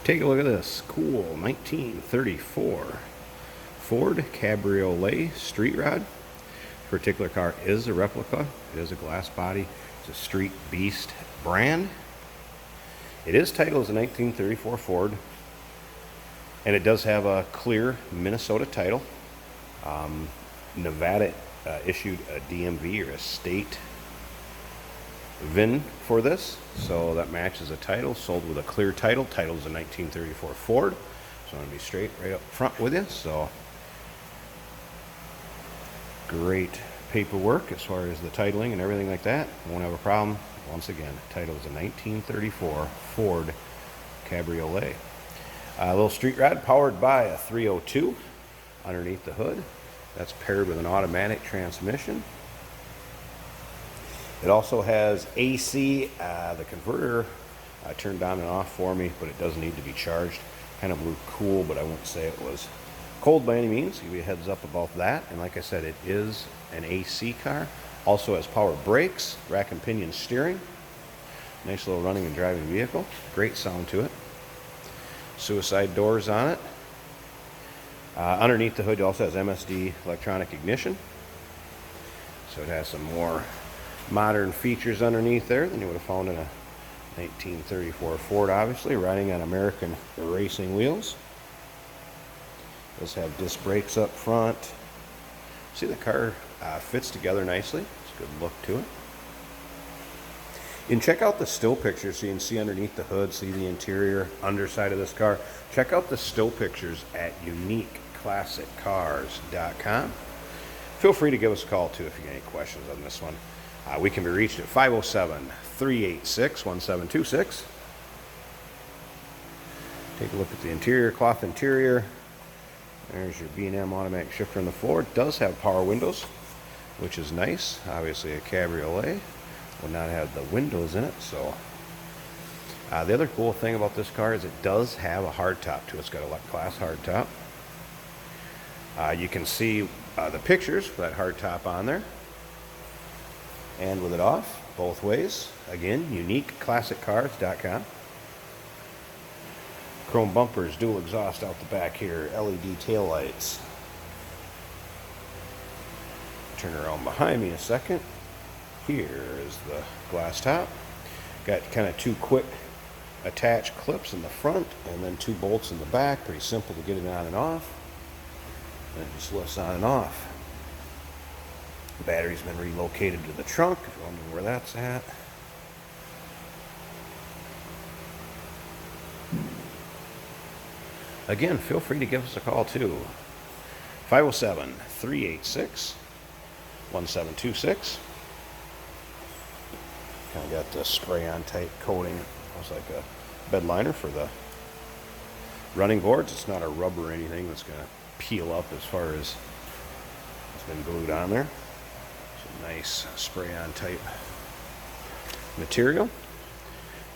Take a look at this cool 1934 Ford Cabriolet street rod. This particular car is a replica. It is a glass body. It's a Street Beast brand. It is titled as a 1934 Ford, and it does have a clear Minnesota title. Nevada issued a DMV or a state VIN for this, so that matches the title. Sold with a clear title. Title is a 1934 Ford. So I'm going to be straight right up front with you. So great paperwork as far as the titling and everything like that. Won't have a problem. Once again, title is a 1934 Ford Cabriolet. A little street rod powered by a 302 underneath the hood. That's paired with an automatic transmission. It also has AC. The converter turned on and off for me, but it does need to be charged. Kind of blew cool, but I won't say it was cold by any means. Give you a heads up about that. And like I said, it is an AC car. Also has power brakes, rack and pinion steering. Nice little running and driving vehicle. Great sound to it. Suicide doors on it. Underneath the hood, it also has MSD electronic ignition. So it has some more modern features underneath there than you would have found in a 1934 Ford, obviously, riding on American racing wheels. Does have disc brakes up front. See, the car fits together nicely. It's a good look to it. You can check out the still pictures so you can see underneath the hood, see the interior, underside of this car. Check out the still pictures at uniqueclassiccars.com. Feel free to give us a call too if you get any questions on this one. We can be reached at 507-386-1726. Take a look at the interior, cloth interior. There's your B&M automatic shifter in the floor. It does have power windows, which is nice. Obviously a Cabriolet will not have the windows in it. So the other cool thing about this car is it does have a hardtop too. It's got a glass hardtop. You can see the pictures for that hardtop on there. And with it off, both ways. Again, uniqueclassiccars.com. Chrome bumpers, dual exhaust out the back here, LED taillights. Turn around behind me a second. Here is the glass top. Got kind of two quick attached clips in the front and then two bolts in the back. Pretty simple to get it on and off. And it just lifts on and off. The battery's been relocated to the trunk, if you're wondering where that's at. Again, feel free to give us a call too. 507-386-1726. Kind of got the spray-on type coating. Looks like a bed liner for the running boards. It's not a rubber or anything that's going to peel up as far as it's been glued on there. Nice spray-on type material.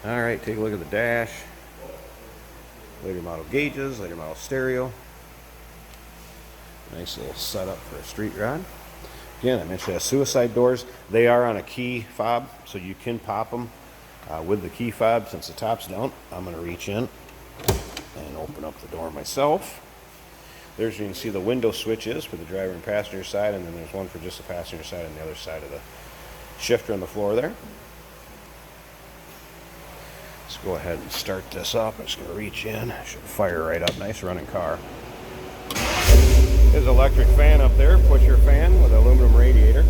All right, take a look at the dash. Later model gauges, later model stereo. Nice little setup for a street rod. Again, I mentioned it has suicide doors. They are on a key fob, so you can pop them with the key fob. Since the top's down, I'm going to reach in and open up the door myself. There's, you can see the window switches for the driver and passenger side, and then there's one for just the passenger side on the other side of the shifter on the floor there. Let's go ahead and start this up. I'm just going to reach in. Should fire right up. Nice running car. There's an electric fan up there. Pusher fan with an aluminum radiator.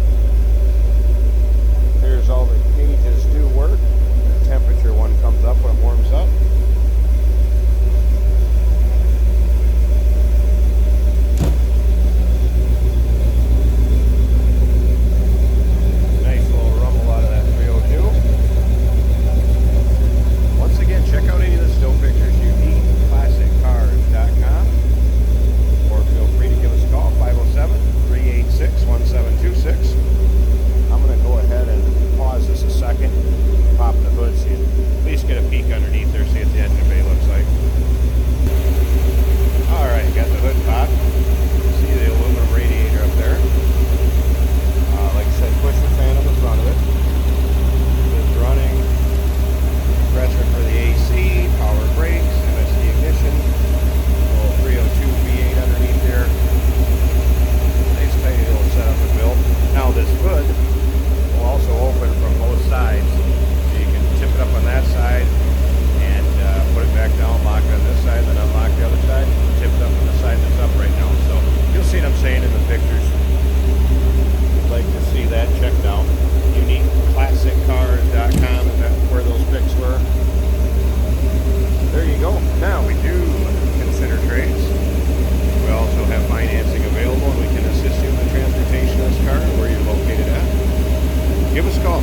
Here's all the gauges do work. The temperature one comes up when it warms up. Or feel free to give us a call, 507-386-1726.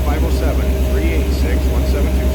507-386-1725.